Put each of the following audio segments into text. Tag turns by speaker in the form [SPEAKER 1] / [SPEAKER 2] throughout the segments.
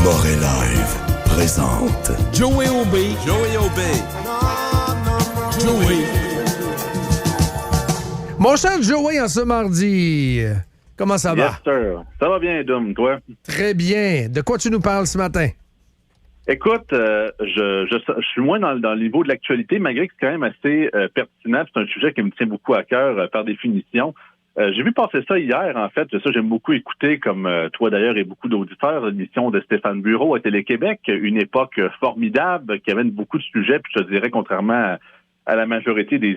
[SPEAKER 1] Moret Live présente
[SPEAKER 2] Joey Obey. Mon cher Joey, en ce mardi, comment ça va?
[SPEAKER 3] Yes, sir. Ça va bien, Dom, toi?
[SPEAKER 2] Très bien. De quoi tu nous parles ce matin?
[SPEAKER 3] Écoute, je suis moins dans le niveau de l'actualité, malgré que c'est quand même assez pertinent. C'est un sujet qui me tient beaucoup à cœur par définition. J'ai vu passer ça hier, en fait. Ça, j'aime beaucoup écouter, comme toi d'ailleurs et beaucoup d'auditeurs, l'émission de Stéphane Bureau à Télé-Québec. Une époque formidable qui avait beaucoup de sujets. Puis je te dirais, contrairement à la majorité des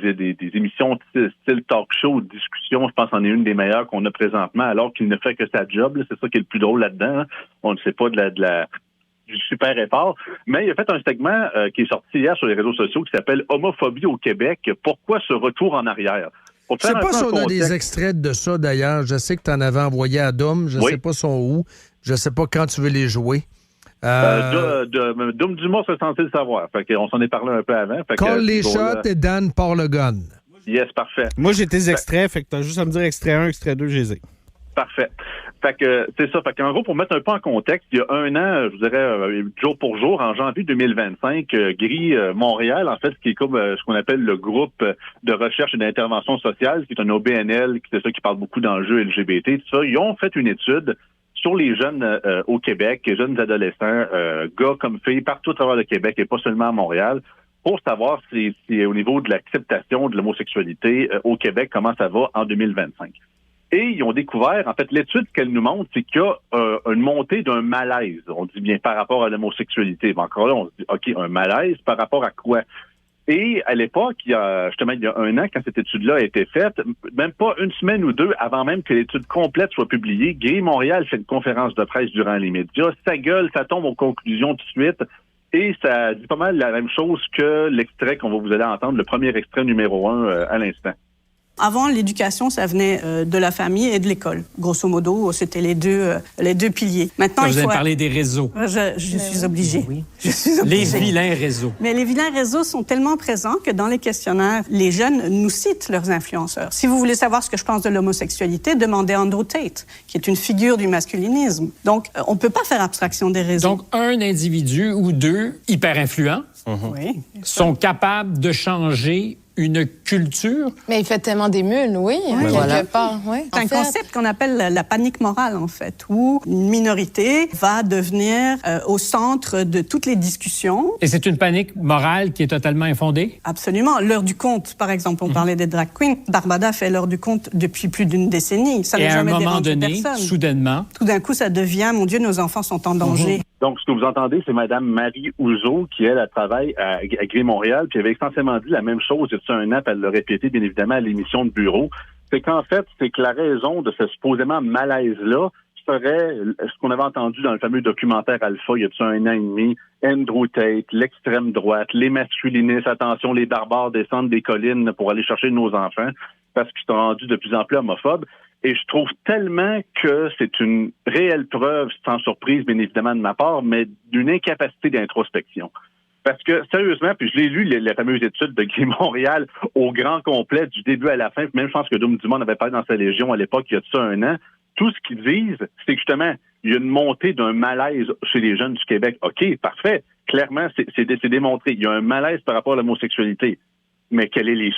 [SPEAKER 3] émissions style talk show, discussion, je pense qu'on est une des meilleures qu'on a présentement, alors qu'il ne fait que sa job. Là. C'est ça qui est le plus drôle là-dedans. Hein. On ne sait pas du super effort. Mais il a fait un segment qui est sorti hier sur les réseaux sociaux qui s'appelle « Homophobie au Québec. Pourquoi ce retour en arrière? »
[SPEAKER 2] Je ne sais pas si on a des extraits de ça, d'ailleurs. Je sais que tu en avais envoyé à Dom. Je ne sais pas son où. Je ne sais pas quand tu veux les jouer.
[SPEAKER 3] Dom Dumas c'est censé le savoir. Fait qu'on s'en est parlé un peu avant.
[SPEAKER 2] Call les shots et Dan part le gun.
[SPEAKER 3] Yes, parfait.
[SPEAKER 4] Moi, j'ai tes extraits. Fait que tu as juste à me dire extrait 1, extrait 2, je les ai.
[SPEAKER 3] Parfait. Fait que c'est ça. Fait qu'en gros, pour mettre un peu en contexte, il y a un an, je vous dirais jour pour jour, en janvier 2025, Gris Montréal, en fait, ce qui est comme ce qu'on appelle le groupe de recherche et d'intervention sociale, qui est un OBNL, qui c'est ça qui parle beaucoup d'enjeux LGBT, tout ça, ils ont fait une étude sur les jeunes au Québec, les jeunes adolescents, gars comme filles, partout à travers le Québec et pas seulement à Montréal, pour savoir si au niveau de l'acceptation de l'homosexualité au Québec, comment ça va en 2025. Et ils ont découvert, en fait, l'étude qu'elle nous montre, c'est qu'il y a une montée d'un malaise. On dit bien par rapport à l'homosexualité. Mais encore là, on se dit, OK, un malaise par rapport à quoi? Et à l'époque, il y a un an, quand cette étude-là a été faite, même pas une semaine ou deux avant même que l'étude complète soit publiée, Gris Montréal fait une conférence de presse durant les médias. Ça gueule, ça tombe aux conclusions tout de suite. Et ça dit pas mal la même chose que l'extrait qu'on va vous aller entendre, le premier extrait numéro 1 à l'instant.
[SPEAKER 5] Avant, l'éducation, ça venait de la famille et de l'école. Grosso modo, c'était les deux piliers. Maintenant,
[SPEAKER 6] vous avez parlé des réseaux.
[SPEAKER 5] Je suis obligée.
[SPEAKER 6] Oui.
[SPEAKER 5] Je suis obligée.
[SPEAKER 6] Les vilains réseaux.
[SPEAKER 5] Mais les vilains réseaux sont tellement présents que dans les questionnaires, les jeunes nous citent leurs influenceurs. Si vous voulez savoir ce que je pense de l'homosexualité, demandez à Andrew Tate, qui est une figure du masculinisme. Donc, on ne peut pas faire abstraction des réseaux.
[SPEAKER 6] Donc, un individu ou deux hyper influents sont capables de changer une culture.
[SPEAKER 7] Mais il fait tellement des mules, oui, quelque part. Oui.
[SPEAKER 5] C'est un concept qu'on appelle la panique morale, en fait, où une minorité va devenir au centre de toutes les discussions.
[SPEAKER 6] Et c'est une panique morale qui est totalement infondée?
[SPEAKER 5] Absolument. L'heure du conte, par exemple, on parlait des drag queens. Barbada fait l'heure du conte depuis plus d'une décennie. Ça n'a jamais dérangé personne. Et à un moment donné, soudainement... Tout d'un coup, ça devient, mon Dieu, nos enfants sont en danger.
[SPEAKER 3] Donc, ce que vous entendez, c'est Mme Marie Ouzo, qui, elle travaille à Gris Montréal, puis elle avait extensément dit la même chose il y a un an, puis elle l'a répété, bien évidemment, à l'émission de Bureau. C'est qu'en fait, c'est que la raison de ce supposément malaise-là serait ce qu'on avait entendu dans le fameux documentaire Alpha, il y a un an et demi, Andrew Tate, l'extrême droite, les masculinistes, attention, les barbares descendent des collines pour aller chercher nos enfants, parce qu'ils sont rendus de plus en plus homophobes. Et je trouve tellement que c'est une réelle preuve, sans surprise, bien évidemment, de ma part, mais d'une incapacité d'introspection. Parce que, sérieusement, puis je l'ai lu, la fameuse étude de Gris Montréal au grand complet, du début à la fin, puis même je pense que Dom Dumont avait parlé dans sa Légion à l'époque, il y a de ça un an. Tout ce qu'ils disent, c'est que justement, il y a une montée d'un malaise chez les jeunes du Québec. OK, parfait. Clairement, c'est démontré. Il y a un malaise par rapport à l'homosexualité. Mais quelles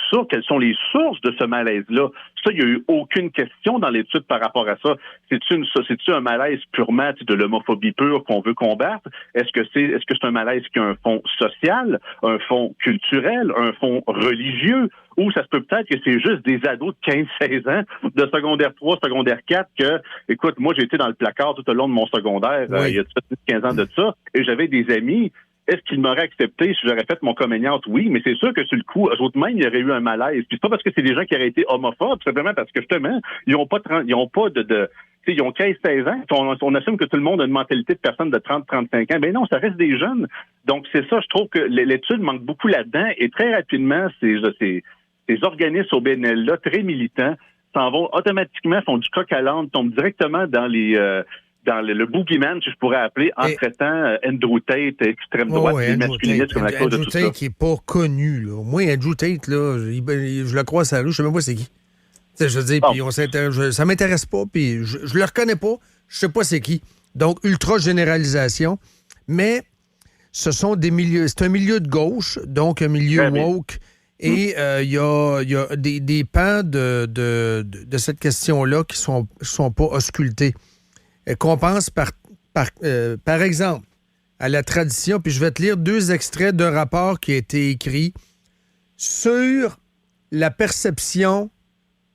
[SPEAKER 3] sont les sources de ce malaise-là? Ça, il n'y a eu aucune question dans l'étude par rapport à ça. C'est-tu un malaise purement de l'homophobie pure qu'on veut combattre? Est-ce que c'est un malaise qui a un fond social, un fond culturel, un fond religieux? Ou ça se peut peut-être que c'est juste des ados de 15-16 ans, de secondaire 3, secondaire 4, que, écoute, moi, j'ai été dans le placard tout au long de mon secondaire, il y a 15 ans de ça, et j'avais des amis. Est-ce qu'ils m'auraient accepté si j'aurais fait mon comméniante? Oui, mais c'est sûr que sur le coup, eux autres même, il y aurait eu un malaise. Puis c'est pas parce que c'est des gens qui auraient été homophobes, simplement parce que justement, ils ont 15-16 ans. On assume que tout le monde a une mentalité de personnes de 30-35 ans. Ben non, ça reste des jeunes. Donc c'est ça, je trouve que l'étude manque beaucoup là-dedans. Et très rapidement, ces organismes au BNL-là, très militants, s'en vont automatiquement, font du coq à l'âne, tombent directement dans le boogeyman, si je pourrais appeler, en traitant Andrew Tate, extrême droite, les masculinistes comme la cause de tout ça.
[SPEAKER 2] Andrew Tate qui n'est pas connu, là. Moi, Andrew Tate, là, je le crois à sa rue, je sais même pas c'est qui. Je veux dire, puis ça m'intéresse pas, puis je le reconnais pas, je sais pas c'est qui. Donc, ultra-généralisation. Mais ce sont des milieux... C'est un milieu de gauche, donc un milieu woke. Et il y a des pans de cette question-là qui sont pas auscultés. Qu'on pense par exemple à la tradition, puis je vais te lire 2 extraits d'un rapport qui a été écrit sur la perception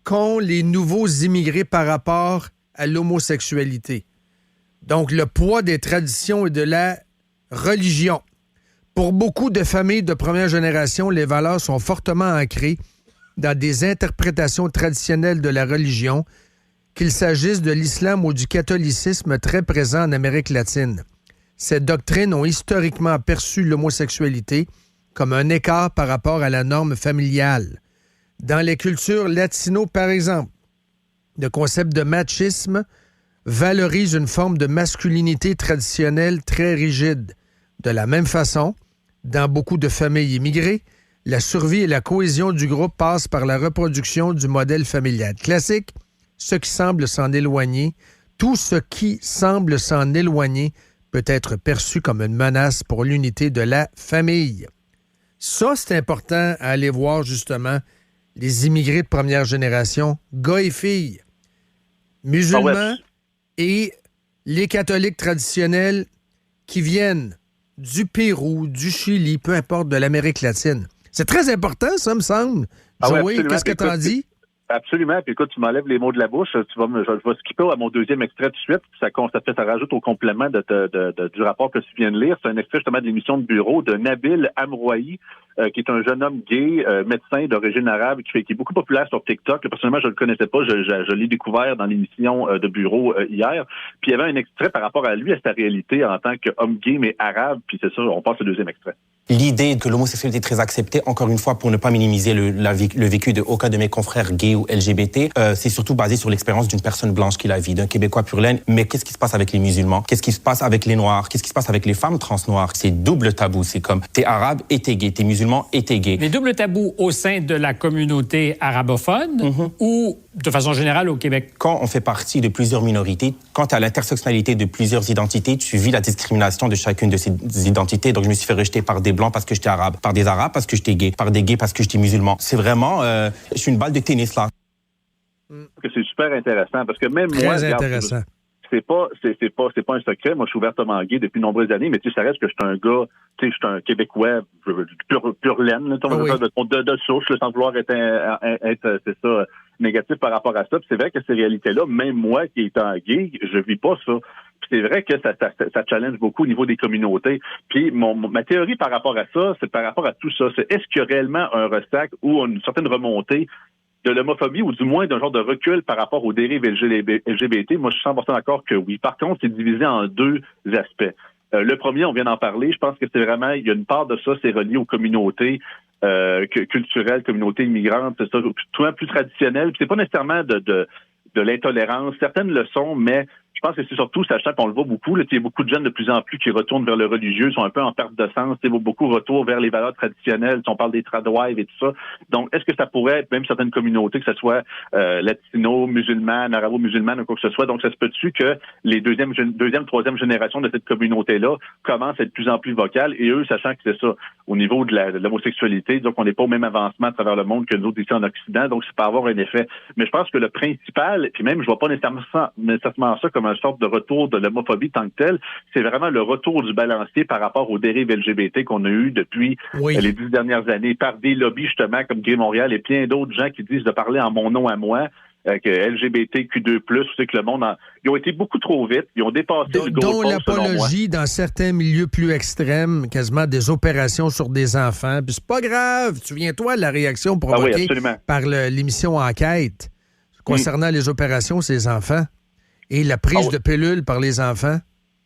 [SPEAKER 2] qu'ont les nouveaux immigrés par rapport à l'homosexualité. Donc, le poids des traditions et de la religion. Pour beaucoup de familles de première génération, les valeurs sont fortement ancrées dans des interprétations traditionnelles de la religion, qu'il s'agisse de l'islam ou du catholicisme très présent en Amérique latine. Ces doctrines ont historiquement perçu l'homosexualité comme un écart par rapport à la norme familiale. Dans les cultures latino, par exemple, le concept de machisme valorise une forme de masculinité traditionnelle très rigide. De la même façon, dans beaucoup de familles immigrées, la survie et la cohésion du groupe passent par la reproduction du modèle familial classique. Tout ce qui semble s'en éloigner peut être perçu comme une menace pour l'unité de la famille. Ça, c'est important à aller voir, justement, les immigrés de première génération, gars et filles, musulmans et les catholiques traditionnels qui viennent du Pérou, du Chili, peu importe, de l'Amérique latine. C'est très important, ça, me semble. Joey, qu'est-ce que tu en dis?
[SPEAKER 3] Absolument. Puis écoute, tu m'enlèves les mots de la bouche. Je vais skipper à mon deuxième extrait tout de suite. Ça rajoute au complément du rapport que tu viens de lire. C'est un extrait justement de l'émission de bureau de Nabil Amrouaï, qui est un jeune homme gay, médecin d'origine arabe, qui est beaucoup populaire sur TikTok. Personnellement, je le connaissais pas. Je l'ai découvert dans l'émission de bureau hier. Puis il y avait un extrait par rapport à lui, à sa réalité en tant qu'homme gay mais arabe. Puis c'est ça, on passe au deuxième extrait.
[SPEAKER 8] L'idée que l'homosexualité est très acceptée, encore une fois, pour ne pas minimiser le vécu de aucun de mes confrères gays ou LGBT, c'est surtout basé sur l'expérience d'une personne blanche qui la vit, d'un Québécois pur laine. Mais qu'est-ce qui se passe avec les musulmans? Qu'est-ce qui se passe avec les Noirs? Qu'est-ce qui se passe avec les femmes transnoires? C'est double tabou. C'est comme t'es arabe et t'es gay, t'es musulman et t'es gay.
[SPEAKER 6] Mais double tabou au sein de la communauté arabophone ou de façon générale au Québec?
[SPEAKER 8] Quand on fait partie de plusieurs minorités, quand tu as l'intersectionnalité de plusieurs identités, tu vis la discrimination de chacune de ces identités. Donc je me suis fait rejeter par des blancs parce que j'étais arabe, par des arabes parce que j'étais gay, par des gays parce que j'étais musulman. C'est vraiment, je suis une balle de tennis là.
[SPEAKER 3] C'est super intéressant parce que même
[SPEAKER 2] très
[SPEAKER 3] moi,
[SPEAKER 2] intéressant.
[SPEAKER 3] C'est pas un secret. Moi, je suis ouvertement gay depuis de nombreuses années, mais tu sais, ça reste que je suis un gars, tu sais, je suis un Québécois pur laine, de souche, sans vouloir être c'est ça, négatif par rapport à ça. Puis c'est vrai que ces réalités-là, même moi qui étant gay, je vis pas ça. Puis c'est vrai que ça challenge beaucoup au niveau des communautés. Puis ma théorie par rapport à ça, c'est par rapport à tout ça. C'est est-ce qu'il y a réellement un ressac ou une certaine remontée de l'homophobie ou du moins d'un genre de recul par rapport aux dérives LGBT? Moi, je suis 100% d'accord que oui. Par contre, c'est divisé en 2 aspects. Le premier, on vient d'en parler. Je pense que c'est vraiment, il y a une part de ça, c'est relié aux communautés culturelles, communautés immigrantes, c'est ça, plus traditionnelles. Puis c'est pas nécessairement de l'intolérance. Certaines le sont, mais je pense que c'est surtout, sachant qu'on le voit beaucoup, il y a beaucoup de jeunes de plus en plus qui retournent vers le religieux, sont un peu en perte de sens, beaucoup retour vers les valeurs traditionnelles, si on parle des tradwives et tout ça. Donc, est-ce que ça pourrait être même certaines communautés, que ce soit latino, musulmane, arabo-musulmane ou quoi que ce soit, donc ça se peut-tu que les deuxième, troisième génération de cette communauté-là commencent à être de plus en plus vocales, et eux, sachant que c'est ça, au niveau de l'homosexualité, donc on n'est pas au même avancement à travers le monde que nous autres ici en Occident, donc ça peut avoir un effet. Mais je pense que le principal, puis même je vois pas nécessairement ça comme une sorte de retour de l'homophobie tant que telle, c'est vraiment le retour du balancier par rapport aux dérives LGBT qu'on a eues depuis les 10 dernières années, par des lobbies justement comme Gay Montréal et plein d'autres gens qui disent de parler en mon nom à moi, que LGBTQ2+, c'est que le monde, ils ont été beaucoup trop vite, ils ont dépassé le goalpost,
[SPEAKER 2] dont l'apologie dans certains milieux plus extrêmes, quasiment des opérations sur des enfants. Puis c'est pas grave, souviens-toi de la réaction provoquée par l'émission Enquête concernant les opérations sur les enfants. Et la prise de pilules par les enfants.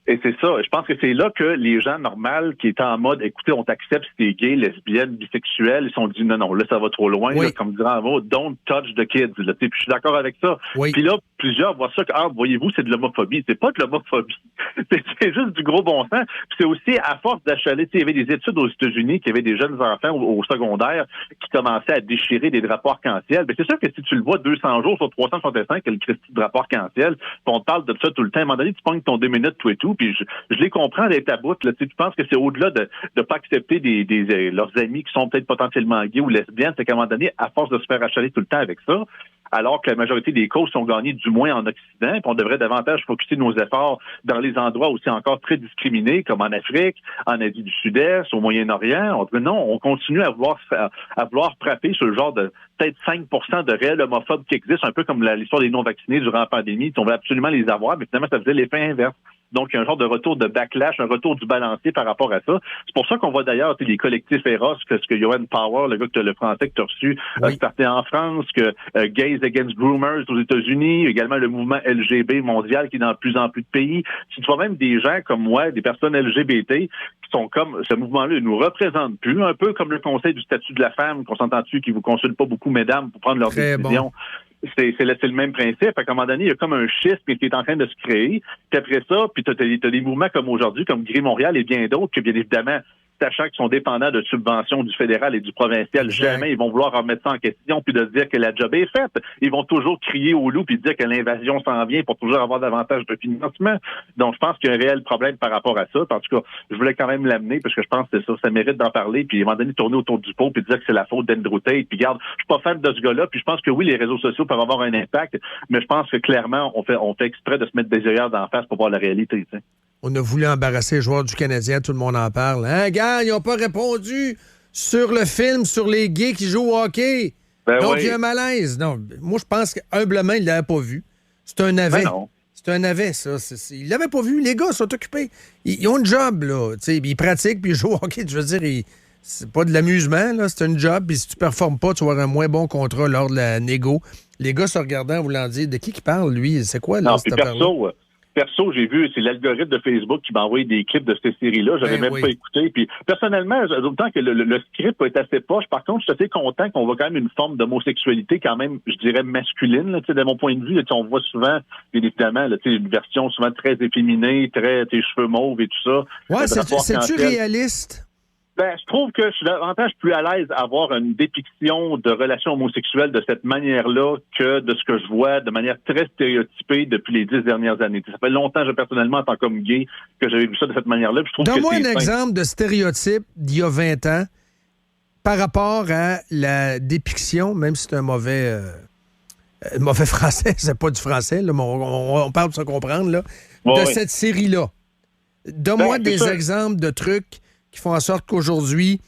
[SPEAKER 3] Et c'est ça. Je pense que c'est là que les gens normaux qui étaient en mode, écoutez, on t'accepte si t'es gay, lesbienne, bisexuel, ils se sont dit non, là, ça va trop loin. Là, comme dirait en mot, don't touch the kids. Là, puis je suis d'accord avec ça. Puis là, plusieurs voient ça que, voyez-vous, c'est de l'homophobie. C'est pas de l'homophobie. c'est juste du gros bon sens. Puis c'est aussi à force d'achaler. Il y avait des études aux États-Unis qui avaient des jeunes enfants au secondaire qui commençaient à déchirer des drapeaux arc-en-ciel. Ben, c'est sûr que si tu le vois 200 jours sur 365, il y a le Christy de drapeau arc-en-ciel, puis on te parle de ça tout le temps. À un moment donné, tu pognes ton 2 minutes, tout et tout, puis je les comprends d'être à bout. Là, tu penses que c'est au-delà de pas accepter leurs amis qui sont peut-être potentiellement gays ou lesbiennes, c'est qu'à un moment donné, à force de se faire achaler tout le temps avec ça, alors que la majorité des causes sont gagnées du moins en Occident, puis on devrait davantage focusser nos efforts dans les endroits aussi encore très discriminés, comme en Afrique, en Asie du Sud-Est, au Moyen-Orient. On continue à vouloir frapper sur le genre de peut-être 5% de réels homophobes qui existent, un peu comme l'histoire des non-vaccinés durant la pandémie. On veut absolument les avoir, mais finalement, ça faisait l'effet inverse. Donc, il y a un genre de retour de backlash, un retour du balancier par rapport à ça. C'est pour ça qu'on voit d'ailleurs les collectifs Eros, que ce que Johan Power, le gars le français que tu as reçu, starté en France, que Gays Against Groomers aux États-Unis, également le mouvement LGB mondial qui est dans de plus en plus de pays. Si tu vois même des gens comme moi, des personnes LGBT, qui sont comme ce mouvement-là, ne nous représente plus, un peu comme le Conseil du statut de la femme, qu'on s'entend dessus, qui vous consulte pas beaucoup, mesdames, pour prendre leurs décisions. Bon. C'est le même principe. À un moment donné, il y a comme un schisme qui est en train de se créer. Puis après ça, puis t'as des mouvements comme aujourd'hui, comme Gris Montréal et bien d'autres, que bien évidemment, sachant qu'ils sont dépendants de subventions du fédéral et du provincial, jamais ils vont vouloir remettre ça en question puis de se dire que la job est faite. Ils vont toujours crier au loup puis dire que l'invasion s'en vient pour toujours avoir davantage de financement. Donc, je pense qu'il y a un réel problème par rapport à ça. En tout cas, je voulais quand même l'amener parce que je pense que ça mérite d'en parler puis à un moment donné, tourner autour du pot puis dire que c'est la faute d'Andrew Tate. Puis regarde, je suis pas fan de ce gars-là puis je pense que oui, les réseaux sociaux peuvent avoir un impact, mais je pense que clairement, on fait exprès de se mettre des œillères d'en face pour voir la réalité, tu sais.
[SPEAKER 2] On a voulu embarrasser les joueurs du Canadien, tout le monde en parle. Hein, gars, ils n'ont pas répondu sur le film sur les gays qui jouent au hockey. Donc, il y a un malaise. Non, moi, je pense qu'humblement, il ne l'avait pas vu. C'est un navet. C'est un navet, ça. Il ne l'avait pas vu. Les gars sont occupés. Ils ont un job, là. Ils pratiquent, puis ils jouent au hockey. Je veux dire, c'est pas de l'amusement, là. C'est un job. Puis si tu ne performes pas, tu vas avoir un moins bon contrat lors de la négo. Les gars se regardant en voulant dire, de qui parle, lui? C'est quoi, là, cette affaire-là?
[SPEAKER 3] Perso, j'ai vu, c'est l'algorithme de Facebook qui m'a envoyé des clips de cette série-là. J'avais même pas écouté. Puis personnellement, d'autant que le script est assez poche, par contre, je suis assez content qu'on voit quand même une forme d'homosexualité quand même, je dirais, masculine. Là, de mon point de vue, là, on voit souvent, bien évidemment, là, une version souvent très efféminée, très tes cheveux mauves et tout ça.
[SPEAKER 2] Ouais, c'est-tu réaliste?
[SPEAKER 3] Ben, je trouve que je suis davantage plus à l'aise à avoir une dépiction de relations homosexuelles de cette manière-là que de ce que je vois de manière très stéréotypée depuis les 10 dernières années. Ça fait longtemps, personnellement, en tant qu'homme gay, que j'avais vu ça de cette manière-là.
[SPEAKER 2] Donne-moi un exemple de stéréotype d'il y a 20 ans par rapport à la dépiction, même si c'est un mauvais français, c'est pas du français, là, mais on parle pour se comprendre, là, de cette série-là. Donne-moi des exemples de trucs qui font en sorte qu'aujourd'hui,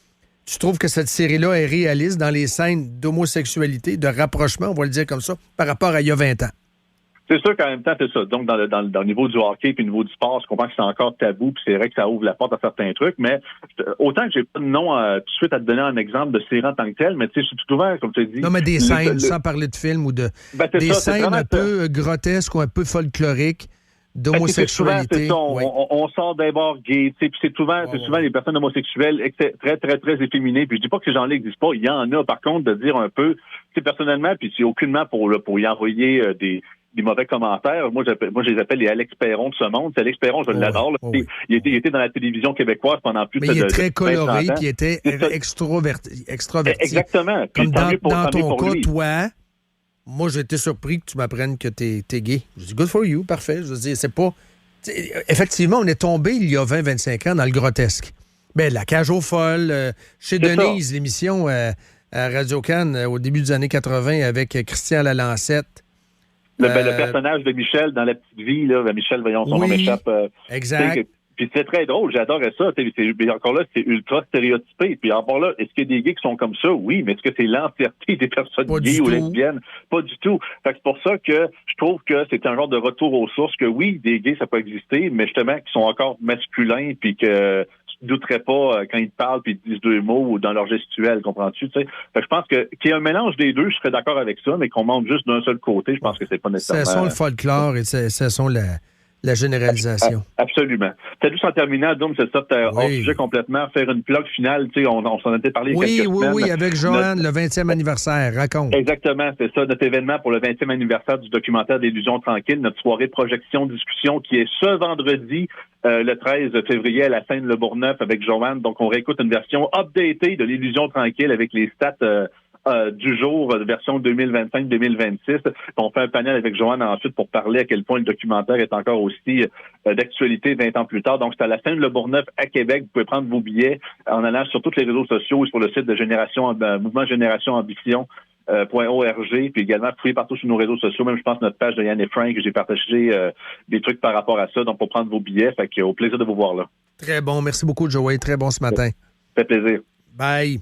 [SPEAKER 2] tu trouves que cette série-là est réaliste dans les scènes d'homosexualité, de rapprochement, on va le dire comme ça, par rapport à il y a 20 ans.
[SPEAKER 3] C'est sûr qu'en même temps, c'est ça. Donc, dans le niveau du hockey puis au niveau du sport, je comprends que c'est encore tabou, puis c'est vrai que ça ouvre la porte à certains trucs, mais autant que j'ai pas de nom tout de suite à te donner un exemple de série en tant que tel, mais tu sais, je suis tout ouvert, comme tu as dit.
[SPEAKER 2] Non, mais des scènes, sans parler de films ou de... des scènes un peu grotesques ou un peu folkloriques, d'homosexualité.
[SPEAKER 3] C'est souvent, on sort d'un bord gay, puis c'est souvent les personnes homosexuelles très, très, très efféminées. Puis je dis pas que ces gens-là n'existent pas. Il y en a, par contre, de dire un peu, personnellement, puis c'est aucunement pour y envoyer des mauvais commentaires. Moi, je les appelle les Alex Perron de ce monde. C'est Alex Perron, je l'adore. Il était dans la télévision québécoise pendant plus de 30 ans.
[SPEAKER 2] Mais il est très coloré, puis il était extroverti.
[SPEAKER 3] Exactement.
[SPEAKER 2] Comme dans ton cas, toi... Moi, j'ai été surpris que tu m'apprennes que t'es gay. Je dis, good for you, parfait. Je veux dire, c'est pas... Effectivement, on est tombé il y a 20-25 ans dans le grotesque. Ben, la cage aux folles, chez Denise, l'émission à Radio-Can au début des années 80 avec Christian Lalancette.
[SPEAKER 3] Le personnage de Michel dans La Petite Vie, là, Michel, voyons, son nom m'échappe.
[SPEAKER 2] Exact.
[SPEAKER 3] Puis c'est très drôle, j'adorais ça. Encore là, c'est ultra stéréotypé. Puis encore là, est-ce qu'il y a des gays qui sont comme ça? Oui, mais est-ce que c'est l'entièreté des personnes gays ou lesbiennes? Pas du tout. Fait que c'est pour ça que je trouve que c'est un genre de retour aux sources, que oui, des gays, ça peut exister, mais justement, qui sont encore masculins, puis que tu ne douterais pas quand ils te parlent, puis ils disent deux mots ou dans leur gestuelle, comprends-tu? Fait que je pense qu'il y a un mélange des deux, je serais d'accord avec ça, mais qu'on monte juste d'un seul côté, je pense que c'est pas nécessairement...
[SPEAKER 2] Ça sent le folklore et ça sent la généralisation.
[SPEAKER 3] Absolument. Peut-être juste en terminant, donc c'est ça, hors sujet complètement, faire une plug finale, tu sais, on s'en était parlé il y a quelques semaines.
[SPEAKER 2] Oui, avec Joanne, le 20e anniversaire, raconte.
[SPEAKER 3] Exactement, c'est ça, notre événement pour le 20e anniversaire du documentaire d'Illusions tranquilles, notre soirée projection-discussion qui est ce vendredi, le 13 février à la Seine-Le Bourgneuf avec Joanne. Donc, on réécoute une version updatée de l'Illusion tranquille avec les stats du jour, version 2025-2026. On fait un panel avec Joanne ensuite pour parler à quel point le documentaire est encore aussi d'actualité 20 ans plus tard. Donc, c'est à la Seine-Le Bourgneuf à Québec. Vous pouvez prendre vos billets en allant sur tous les réseaux sociaux et sur le site de Mouvement Génération Ambition. .org, puis également fouiller partout sur nos réseaux sociaux, même je pense notre page de Yann et Frank, j'ai partagé des trucs par rapport à ça, donc pour prendre vos billets, fait qu'au plaisir de vous voir là.
[SPEAKER 2] Très bon, merci beaucoup Joey, très bon ce matin.
[SPEAKER 3] Ça fait plaisir.
[SPEAKER 2] Bye.